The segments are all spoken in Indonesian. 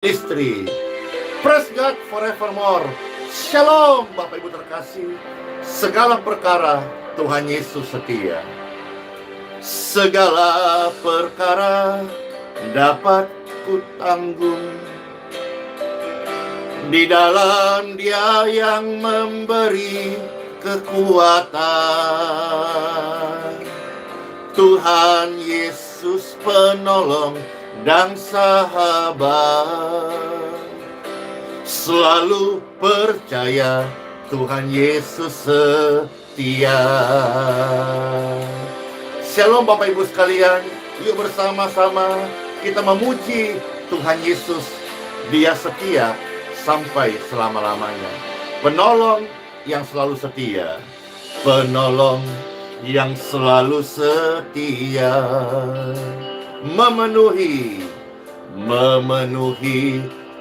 Istri. Praise God forevermore. Shalom Bapak Ibu terkasih. Segala perkara Tuhan Yesus setia. Segala perkara dapat kutanggung di dalam Dia yang memberi kekuatan. Tuhan Yesus penolong dan sahabat. Selalu percaya Tuhan Yesus setia. Shalom Bapak Ibu sekalian. Yuk bersama-sama kita memuji Tuhan Yesus. Dia setia sampai selama-lamanya. Penolong yang selalu setia. Penolong yang selalu setia. Memenuhi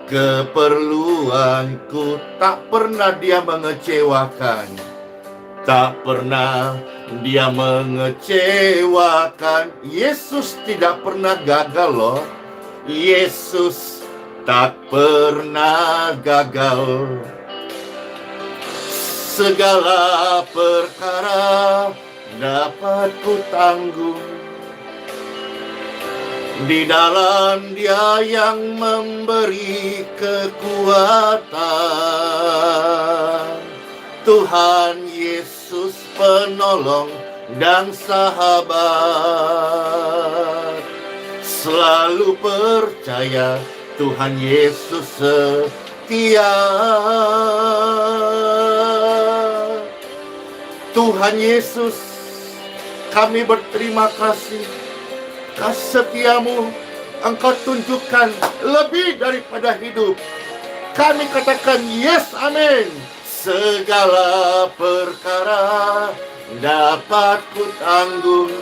keperluanku. Tak pernah Dia mengecewakan. Tak pernah Dia mengecewakan. Yesus tidak pernah gagal loh. Yesus tak pernah gagal. Segala perkara dapat kutanggung di dalam Dia yang memberi kekuatan. Tuhan Yesus penolong dan sahabat. Selalu percaya Tuhan Yesus setia. Tuhan Yesus, kami berterima kasih. Kasih setiamu Engkau tunjukkan lebih daripada hidup. Kami katakan yes, amin. Segala perkara dapat kutanggung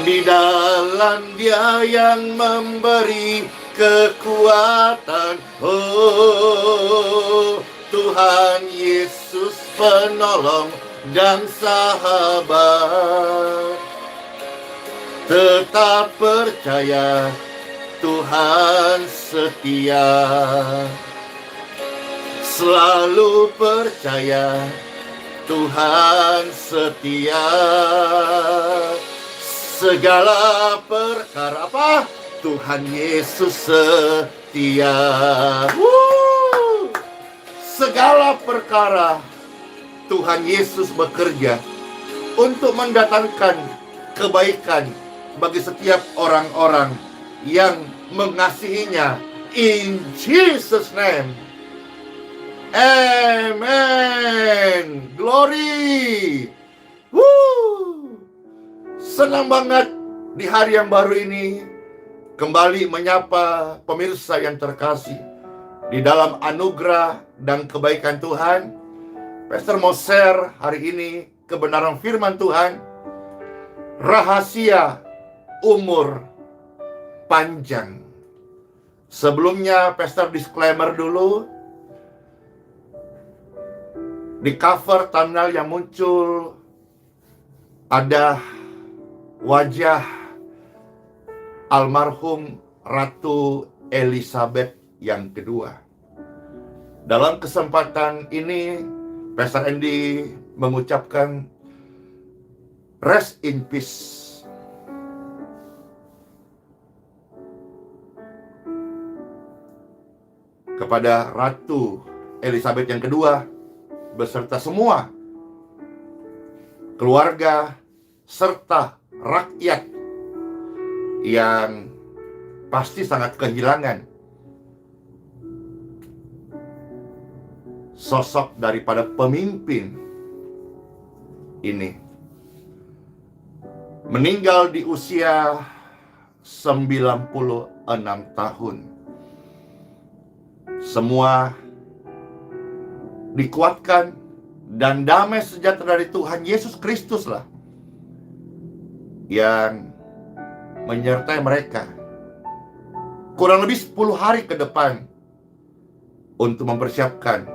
di dalam Dia yang memberi kekuatan. Oh, Tuhan Yesus penolong dan sahabat. Tetap percaya Tuhan setia. Selalu percaya Tuhan setia. Segala perkara apa? Tuhan Yesus setia. Segala perkara Tuhan Yesus bekerja untuk mendatangkan kebaikan bagi setiap orang-orang yang mengasihinya. In Jesus' name. Amen. Glory. Senang banget di hari yang baru ini kembali menyapa pemirsa yang terkasih di dalam anugerah dan kebaikan Tuhan. Pastor mau share hari ini kebenaran firman Tuhan. Rahasia umur panjang. Sebelumnya Pastor disclaimer dulu. Di cover thumbnail yang muncul ada wajah almarhum Ratu Elizabeth yang kedua. Dalam kesempatan ini Pastor Andy mengucapkan rest in peace. Kepada Ratu Elizabeth yang kedua beserta semua keluarga serta rakyat yang pasti sangat kehilangan sosok daripada pemimpin ini. Meninggal di usia 96 tahun. Semua dikuatkan dan damai sejahtera dari Tuhan Yesus Kristus lah yang menyertai mereka kurang lebih 10 hari ke depan untuk mempersiapkan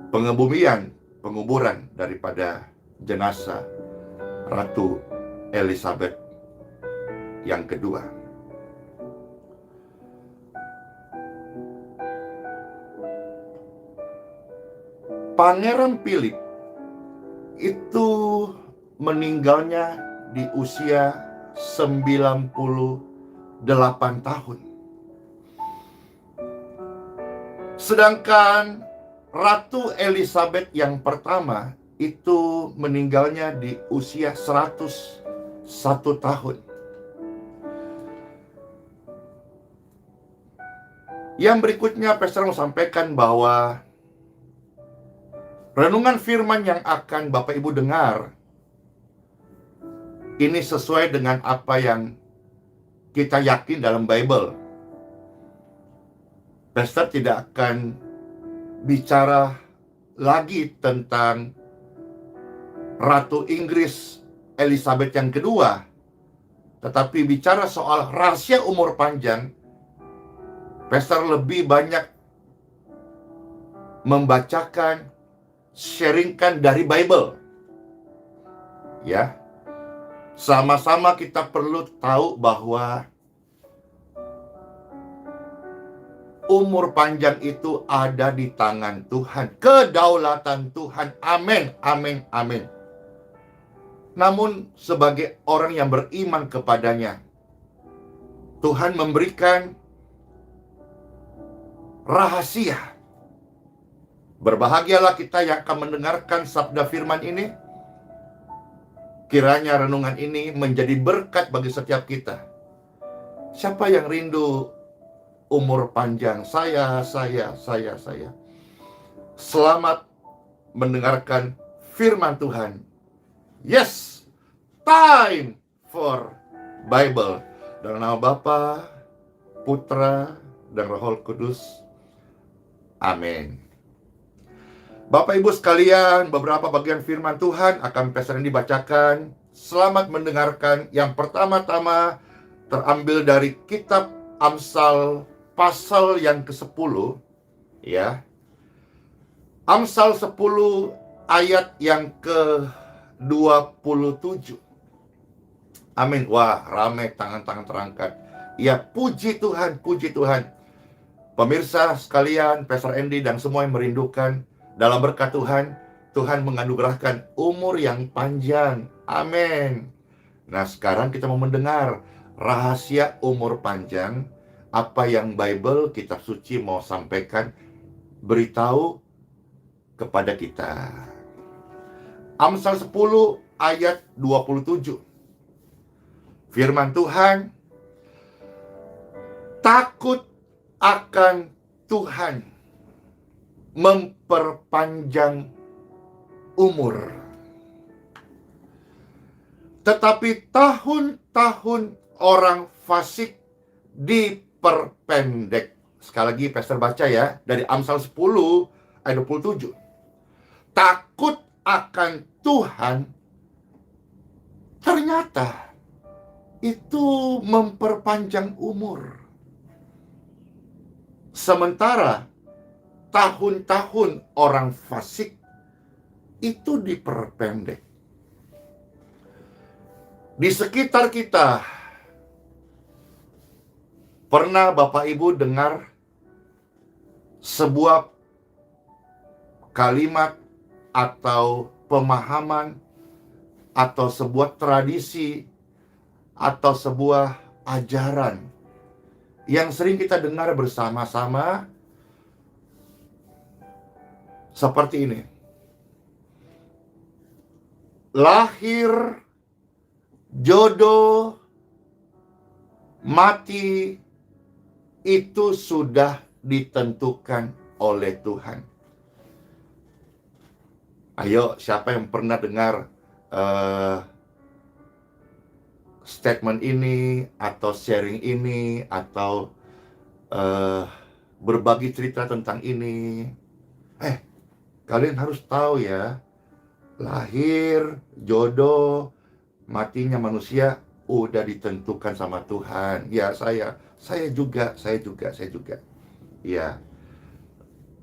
penguburan daripada jenazah Ratu Elizabeth yang kedua. Pangeran Philip itu meninggalnya di usia 98 tahun. Sedangkan Ratu Elizabeth yang pertama itu meninggalnya di usia 101 tahun. Yang berikutnya Pastor mau sampaikan bahwa renungan firman yang akan Bapak Ibu dengar ini sesuai dengan apa yang kita yakin dalam Bible. Pastor tidak akan bicara lagi tentang Ratu Inggris Elizabeth yang kedua, tetapi bicara soal rahasia umur panjang. Pastor lebih banyak membacakan, sharingkan dari Bible. Ya. Sama-sama kita perlu tahu bahwa umur panjang itu ada di tangan Tuhan, kedaulatan Tuhan. Amin, amin, amin. Namun sebagai orang yang beriman kepadanya, Tuhan memberikan rahasia. Berbahagialah kita yang akan mendengarkan sabda firman ini. Kiranya renungan ini menjadi berkat bagi setiap kita. Siapa yang rindu umur panjang? Saya. Selamat mendengarkan firman Tuhan. Yes, time for Bible. Dalam nama Bapa, Putra, dan Roh Kudus. Amin. Bapak Ibu sekalian, beberapa bagian firman Tuhan akan Pastor Randy dibacakan. Selamat mendengarkan. Yang pertama-tama terambil dari kitab Amsal pasal yang ke-10, ya. Amsal 10 ayat yang ke-27. Amin. Wah, ramai tangan-tangan terangkat. Ya, puji Tuhan, puji Tuhan. Pemirsa sekalian, Pastor Andy dan semua yang merindukan dalam berkat Tuhan, Tuhan menganugerahkan umur yang panjang. Amin. Nah, sekarang kita mau mendengar rahasia umur panjang. Apa yang Bible, kitab suci mau sampaikan, beritahu kepada kita. Amsal 10 ayat 27. Firman Tuhan, takut akan Tuhan memperpanjang umur, tetapi tahun-tahun orang fasik diperpendek. Sekali lagi Pastor baca ya, dari Amsal 10 ayat 27. Takut akan Tuhan ternyata itu memperpanjang umur. Sementara tahun-tahun orang fasik itu diperpendek. Di sekitar kita, pernah Bapak Ibu dengar sebuah kalimat atau pemahaman atau sebuah tradisi atau sebuah ajaran yang sering kita dengar bersama-sama seperti ini. Lahir, jodoh, mati itu sudah ditentukan oleh Tuhan. Ayo, siapa yang pernah dengar statement ini atau sharing ini atau berbagi cerita tentang ini? Kalian harus tahu ya, lahir, jodoh, matinya manusia udah ditentukan sama Tuhan. Ya, saya juga. Ya.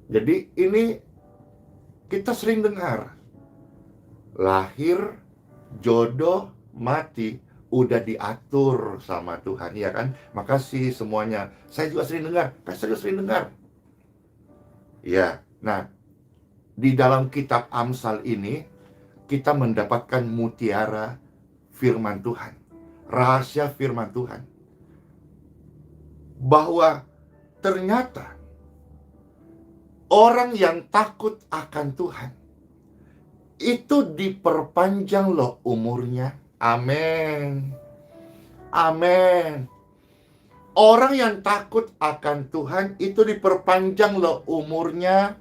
Jadi ini kita sering dengar lahir, jodoh, mati udah diatur sama Tuhan, ya kan? Makasih semuanya. Saya juga sering dengar, Pastor juga sering dengar. Ya, nah, di dalam kitab Amsal ini, kita mendapatkan mutiara firman Tuhan. Rahasia firman Tuhan. Bahwa ternyata orang yang takut akan Tuhan itu diperpanjang loh umurnya. Amin. Amin. Orang yang takut akan Tuhan itu diperpanjang loh umurnya.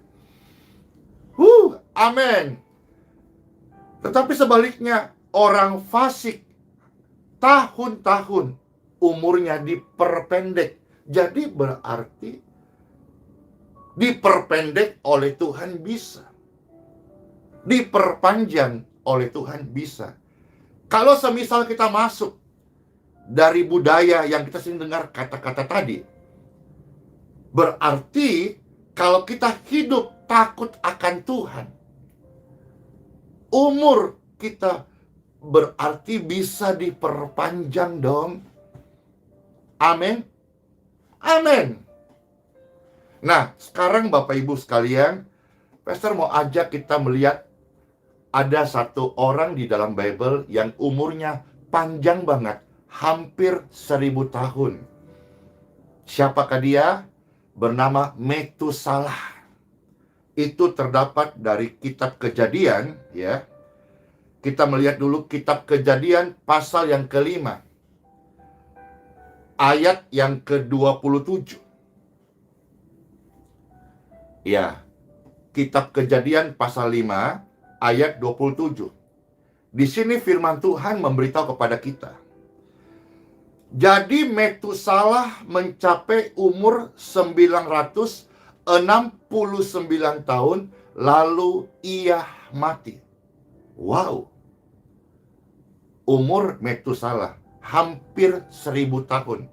Amin. Tetapi sebaliknya, orang fasik tahun-tahun umurnya diperpendek. Jadi berarti diperpendek oleh Tuhan bisa. Diperpanjang oleh Tuhan bisa. Kalau semisal kita masuk dari budaya yang kita sering dengar kata-kata tadi, berarti kalau kita hidup takut akan Tuhan, umur kita berarti bisa diperpanjang dong. Amin. Amin. Nah, sekarang Bapak Ibu sekalian, Pastor mau ajak kita melihat ada satu orang di dalam Bible yang umurnya panjang banget, hampir 1000 tahun. Siapakah dia? Bernama Metusalah. Itu terdapat dari kitab Kejadian, ya. Kita melihat dulu kitab Kejadian pasal yang kelima, ayat yang ke-27. Ya, kitab Kejadian pasal 5 ayat 27. Di sini firman Tuhan memberitahu kepada kita. Jadi Metusalah mencapai umur 969 tahun, lalu ia mati. Wow. Umur Metusalah hampir 1000 tahun.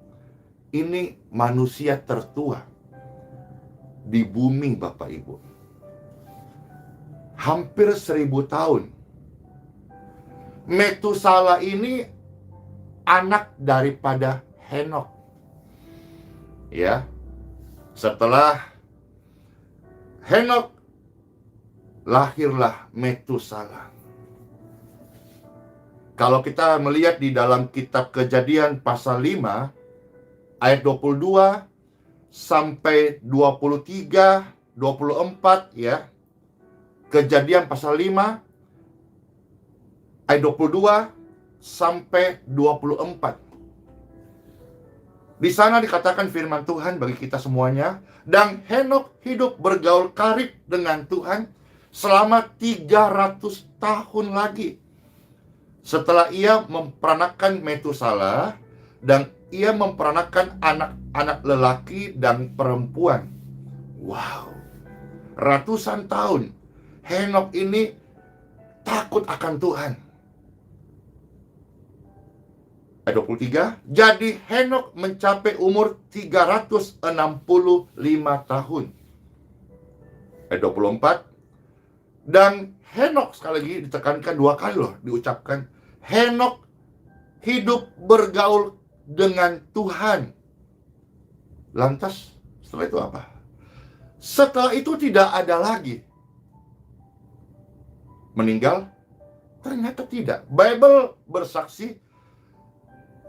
Ini manusia tertua di bumi, Bapak Ibu. Hampir 1000 tahun. Metusalah ini anak daripada Henokh. Ya. Setelah Henokh, lahirlah Metusalah. Kalau kita melihat di dalam kitab Kejadian pasal 5 ayat 22 sampai 23, 24, ya. Kejadian pasal 5 ayat 22 sampai 24. Di sana dikatakan firman Tuhan bagi kita semuanya, dan Henokh hidup bergaul karib dengan Tuhan selama 300 tahun lagi. Setelah ia memperanakan Metusalah, dan ia memperanakan anak-anak lelaki dan perempuan. Wow. Ratusan tahun Henokh ini takut akan Tuhan. Ayat 23, jadi Henokh mencapai umur 365 tahun. Ayat 24, dan Henokh, sekali lagi ditekankan 2 kali loh, diucapkan, Henokh hidup bergaul dengan Tuhan. Lantas setelah itu apa? Setelah itu tidak ada lagi. Meninggal? Ternyata tidak. Bible bersaksi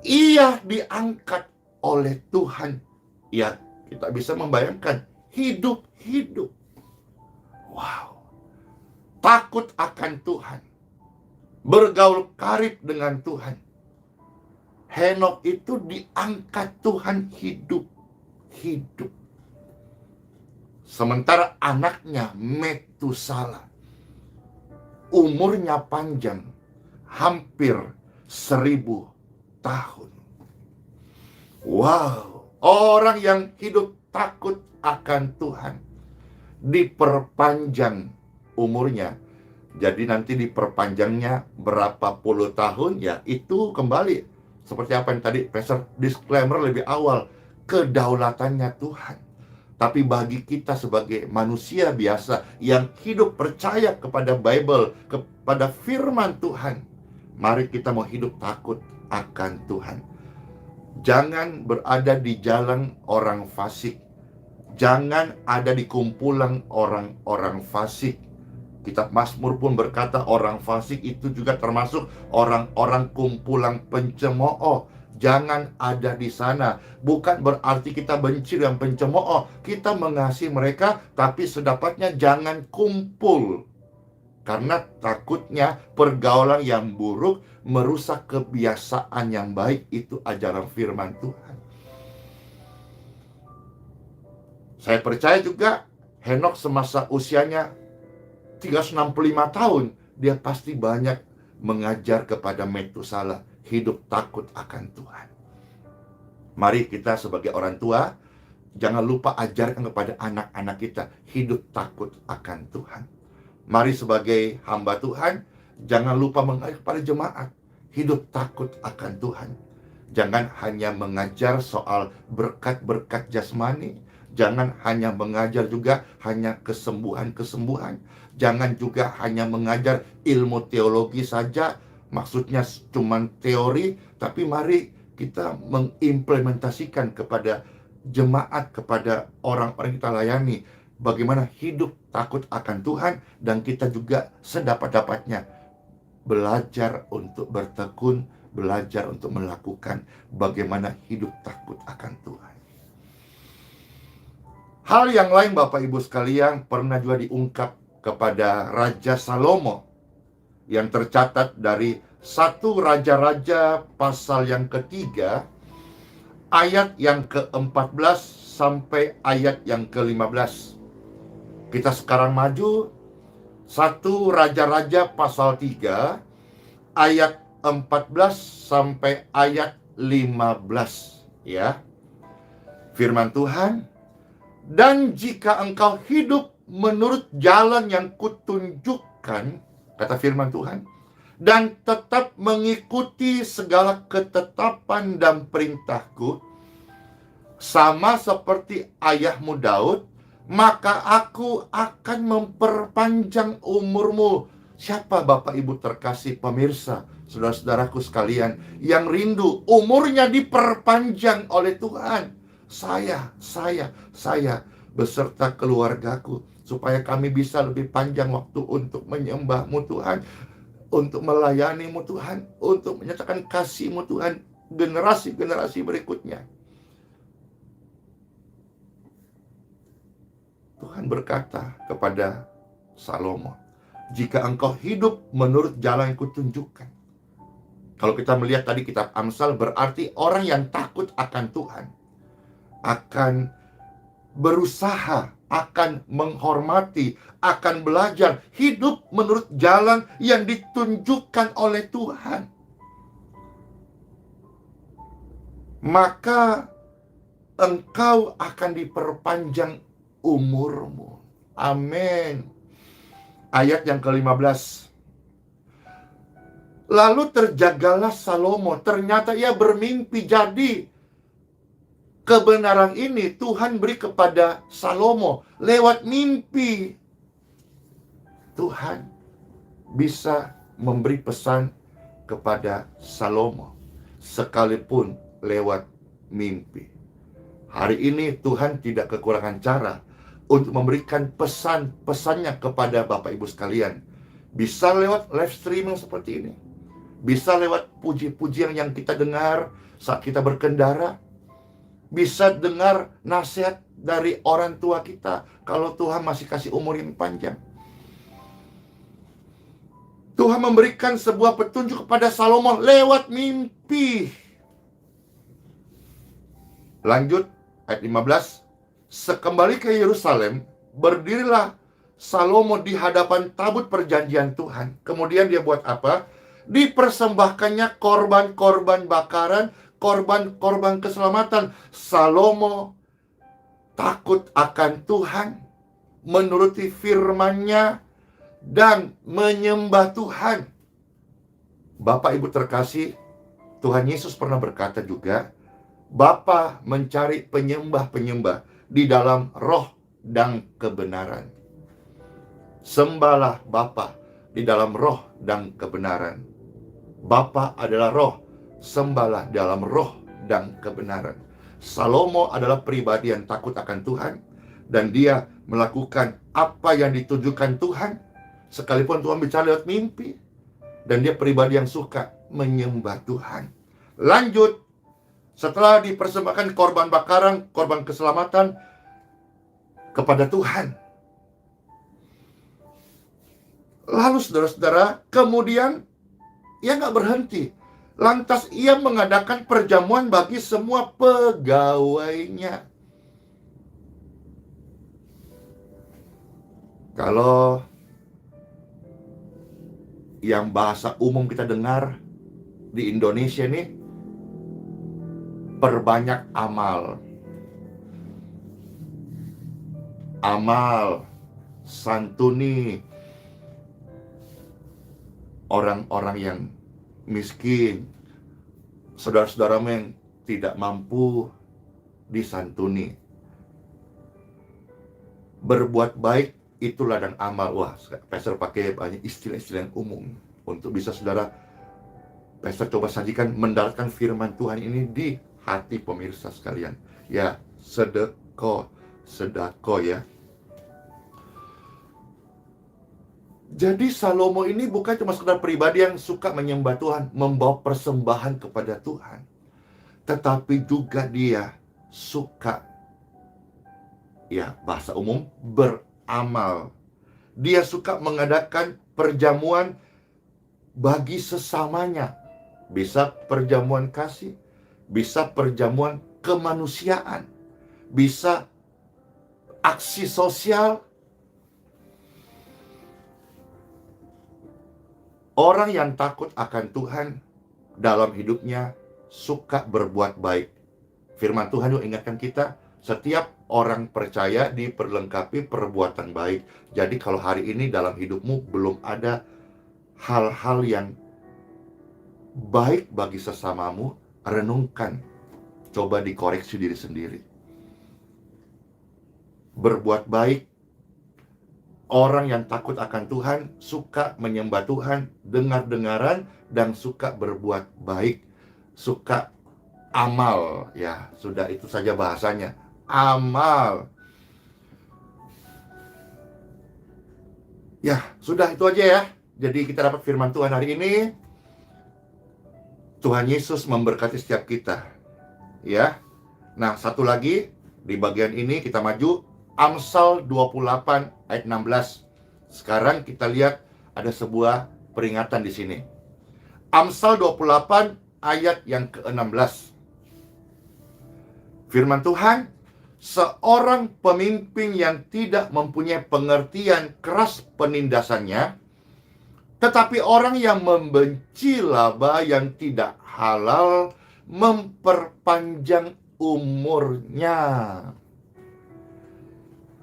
ia diangkat oleh Tuhan. Ya, kita bisa membayangkan hidup-hidup. Wow. Takut akan Tuhan. Bergaul karib dengan Tuhan. Henokh itu diangkat Tuhan hidup-hidup. Sementara anaknya Metusalah umurnya panjang, hampir 1000 tahun. Wow, orang yang hidup takut akan Tuhan diperpanjang umurnya. Jadi nanti diperpanjangnya berapa puluh tahun, ya itu kembali seperti apa yang tadi Pastor disclaimer lebih awal, kedaulatannya Tuhan. Tapi bagi kita sebagai manusia biasa yang hidup percaya kepada Bible, kepada firman Tuhan, mari kita mau hidup takut akan Tuhan. Jangan berada di jalan orang fasik. Jangan ada di kumpulan orang-orang fasik. Kitab Mazmur pun berkata orang fasik itu juga termasuk orang-orang kumpulan pencemooh. Jangan ada di sana. Bukan berarti kita benci dengan pencemooh. Kita mengasihi mereka, tapi sedapatnya jangan kumpul. Karena takutnya pergaulan yang buruk merusak kebiasaan yang baik. Itu ajaran firman Tuhan. Saya percaya juga Henokh semasa usianya 365 tahun, dia pasti banyak mengajar kepada Metusala hidup takut akan Tuhan. Mari kita sebagai orang tua, jangan lupa ajarkan kepada anak-anak kita hidup takut akan Tuhan. Mari sebagai hamba Tuhan, jangan lupa mengajar kepada jemaat hidup takut akan Tuhan. Jangan hanya mengajar soal berkat-berkat jasmani. Jangan hanya mengajar juga hanya kesembuhan-kesembuhan. Jangan juga hanya mengajar ilmu teologi saja. Maksudnya cuma teori. Tapi mari kita mengimplementasikan kepada jemaat, kepada orang-orang kita layani. Bagaimana hidup takut akan Tuhan. Dan kita juga sedapat-dapatnya belajar untuk bertekun, belajar untuk melakukan bagaimana hidup takut akan Tuhan. Hal yang lain Bapak Ibu sekalian pernah juga diungkap kepada Raja Salomo yang tercatat dari 1 Raja-Raja pasal yang ketiga ayat yang ke-14 sampai ayat yang ke-15. Kita sekarang maju 1 Raja-Raja pasal 3 ayat 14 sampai ayat 15 ya. Firman Tuhan, dan jika engkau hidup menurut jalan yang kutunjukkan, kata firman Tuhan, dan tetap mengikuti segala ketetapan dan perintahku, sama seperti ayahmu Daud, maka aku akan memperpanjang umurmu. Siapa Bapak Ibu terkasih pemirsa, saudara-saudaraku sekalian, yang rindu umurnya diperpanjang oleh Tuhan? Saya beserta keluargaku, supaya kami bisa lebih panjang waktu untuk menyembah-Mu Tuhan, untuk melayani-Mu Tuhan, untuk menyatakan kasih-Mu Tuhan generasi-generasi berikutnya. Tuhan berkata kepada Salomo, jika engkau hidup menurut jalan yang kutunjukkan. Kalau kita melihat tadi kitab Amsal, berarti orang yang takut akan Tuhan akan berusaha, akan menghormati, akan belajar hidup menurut jalan yang ditunjukkan oleh Tuhan. Maka engkau akan diperpanjang umurmu. Amin. Ayat yang ke-15. Lalu terjagalah Salomo. Ternyata ia bermimpi. Jadi kebenaran ini Tuhan beri kepada Salomo lewat mimpi. Tuhan bisa memberi pesan kepada Salomo sekalipun lewat mimpi. Hari ini Tuhan tidak kekurangan cara untuk memberikan pesan-pesannya kepada Bapak Ibu sekalian. Bisa lewat live streaming seperti ini. Bisa lewat puji-pujian yang kita dengar saat kita berkendara. Bisa dengar nasihat dari orang tua kita kalau Tuhan masih kasih umur yang panjang. Tuhan memberikan sebuah petunjuk kepada Salomo lewat mimpi. Lanjut ayat 15. Sekembali ke Yerusalem, berdirilah Salomo di hadapan tabut perjanjian Tuhan. Kemudian dia buat apa? Dipersembahkannya korban-korban bakaran, korban-korban keselamatan. Salomo takut akan Tuhan, menuruti firman-Nya, dan menyembah Tuhan. Bapak Ibu terkasih, Tuhan Yesus pernah berkata juga, Bapa mencari penyembah-penyembah di dalam roh dan kebenaran. Sembahlah Bapa di dalam roh dan kebenaran. Bapa adalah roh, sembahlah dalam roh dan kebenaran. Salomo adalah pribadi yang takut akan Tuhan, dan dia melakukan apa yang ditujukan Tuhan, sekalipun Tuhan bicara lewat mimpi. Dan dia pribadi yang suka menyembah Tuhan. Lanjut, setelah dipersembahkan korban bakaran, korban keselamatan kepada Tuhan, lalu saudara-saudara, kemudian ia nggak berhenti. Lantas ia mengadakan perjamuan bagi semua pegawainya. Kalau yang bahasa umum kita dengar di Indonesia nih, perbanyak amal. Amal, santuni orang-orang yang miskin, saudara-saudaramu yang tidak mampu disantuni. Berbuat baik itu ladang amal. Wah, Pastor pakai banyak istilah-istilah yang umum untuk bisa saudara Pastor coba sajikan, mendaratkan firman Tuhan ini di hati pemirsa sekalian. Ya, sedekah ya. Jadi Salomo ini bukan cuma sekedar pribadi yang suka menyembah Tuhan, membawa persembahan kepada Tuhan, tetapi juga dia suka, ya bahasa umum, beramal. Dia suka mengadakan perjamuan bagi sesamanya. Bisa perjamuan kasih, bisa perjamuan kemanusiaan, bisa aksi sosial. Orang yang takut akan Tuhan dalam hidupnya suka berbuat baik. Firman Tuhan juga ingatkan kita, setiap orang percaya diperlengkapi perbuatan baik. Jadi kalau hari ini dalam hidupmu belum ada hal-hal yang baik bagi sesamamu, renungkan. Coba dikoreksi diri sendiri. Berbuat baik. Orang yang takut akan Tuhan suka menyembah Tuhan, dengar-dengaran, dan suka berbuat baik, suka amal. Ya, sudah itu saja bahasanya, amal. Ya, sudah itu aja ya. Jadi kita dapat firman Tuhan hari ini. Tuhan Yesus memberkati setiap kita. Ya. Nah, satu lagi di bagian ini kita maju. Amsal 28 ayat 16. Sekarang kita lihat ada sebuah peringatan di sini. Amsal 28 ayat yang ke-16. Firman Tuhan, seorang pemimpin yang tidak mempunyai pengertian keras penindasannya, tetapi orang yang membenci laba yang tidak halal memperpanjang umurnya.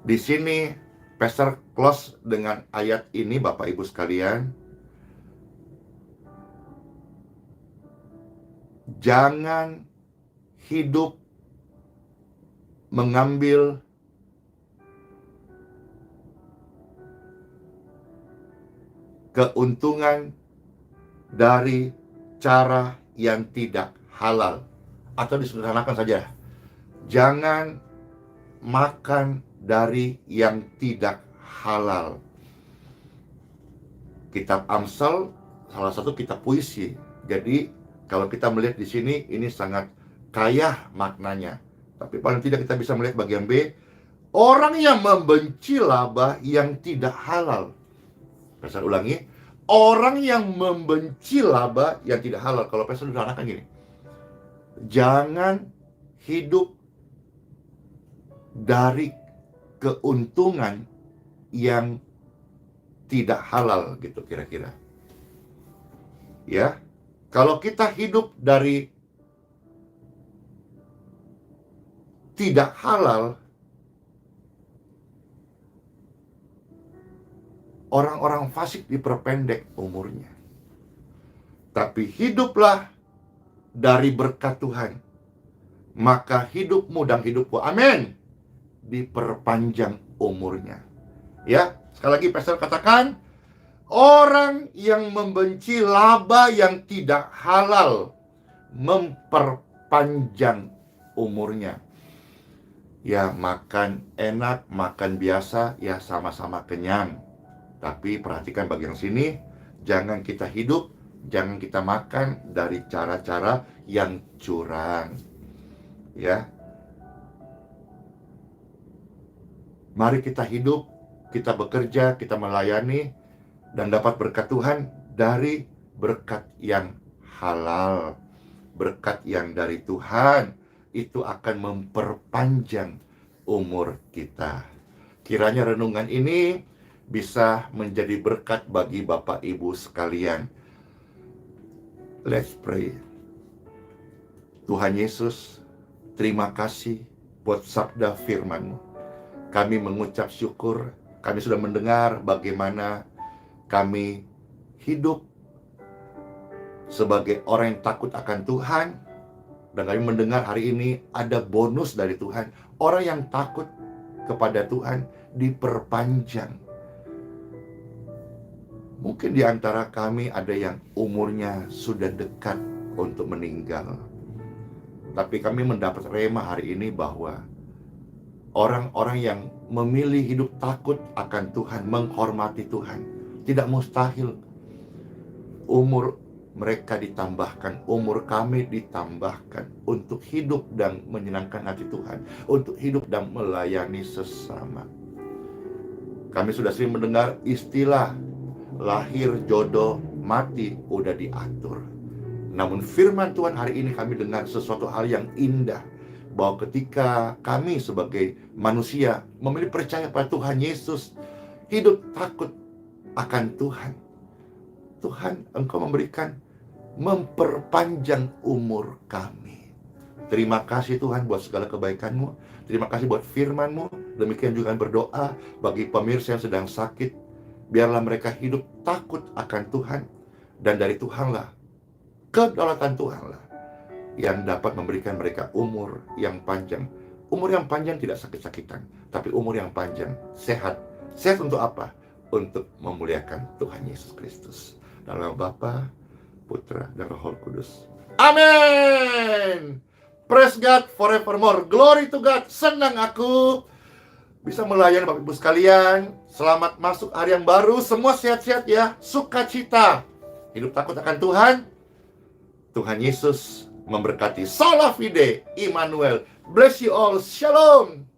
Di sini Pastor close dengan ayat ini, Bapak Ibu sekalian. Jangan hidup mengambil keuntungan dari cara yang tidak halal. Atau disederhanakan saja, jangan makan dari yang tidak halal. Kitab Amsal salah satu kitab puisi. Jadi kalau kita melihat di sini, ini sangat kaya maknanya. Tapi paling tidak kita bisa melihat bagian B, orang yang membenci laba yang tidak halal. Pastor ulangi, orang yang membenci laba yang tidak halal. Kalau Pastor sederhanakan gini, jangan hidup dari keuntungan yang tidak halal, gitu kira-kira. Ya, kalau kita hidup dari tidak halal, orang-orang fasik diperpendek umurnya. Tapi hiduplah dari berkat Tuhan, maka hidupmu dan hidupku, amin, diperpanjang umurnya. Ya, sekali lagi Pastor katakan, orang yang membenci laba yang tidak halal memperpanjang umurnya. Ya, makan enak, makan biasa, ya sama-sama kenyang. Tapi perhatikan bagian sini, jangan kita hidup, jangan kita makan dari cara-cara yang curang. Ya. Mari kita hidup, kita bekerja, kita melayani, dan dapat berkat Tuhan dari berkat yang halal. Berkat yang dari Tuhan itu akan memperpanjang umur kita. Kiranya renungan ini bisa menjadi berkat bagi Bapak Ibu sekalian. Let's pray. Tuhan Yesus, terima kasih buat sabda firman-Mu. Kami mengucap syukur, kami sudah mendengar bagaimana kami hidup sebagai orang yang takut akan Tuhan. Dan kami mendengar hari ini ada bonus dari Tuhan. Orang yang takut kepada Tuhan diperpanjang. Mungkin di antara kami ada yang umurnya sudah dekat untuk meninggal. Tapi kami mendapat rema hari ini bahwa orang-orang yang memilih hidup takut akan Tuhan, menghormati Tuhan, tidak mustahil umur mereka ditambahkan, umur kami ditambahkan untuk hidup dan menyenangkan hati Tuhan, untuk hidup dan melayani sesama. Kami sudah sering mendengar istilah lahir, jodoh, mati udah diatur. Namun firman Tuhan hari ini kami dengar sesuatu hal yang indah, bahwa ketika kami sebagai manusia memilih percaya pada Tuhan Yesus, hidup takut akan Tuhan, Tuhan, Engkau memberikan memperpanjang umur kami. Terima kasih Tuhan buat segala kebaikan-Mu. Terima kasih buat firman-Mu. Demikian juga berdoa bagi pemirsa yang sedang sakit. Biarlah mereka hidup takut akan Tuhan. Dan dari Tuhanlah, kedaulatan Tuhanlah yang dapat memberikan mereka umur yang panjang. Umur yang panjang tidak sakit-sakitan, tapi umur yang panjang, sehat. Sehat untuk apa? Untuk memuliakan Tuhan Yesus Kristus. Dalam nama Bapa, Putra, dan Roh Kudus. Amin. Praise God forevermore. Glory to God. Senang aku bisa melayani Bapak Ibu sekalian. Selamat masuk hari yang baru. Semua sehat-sehat ya. Sukacita. Hidup takut akan Tuhan. Tuhan Yesus memberkati. Sola fide, Immanuel. Bless you all. Shalom.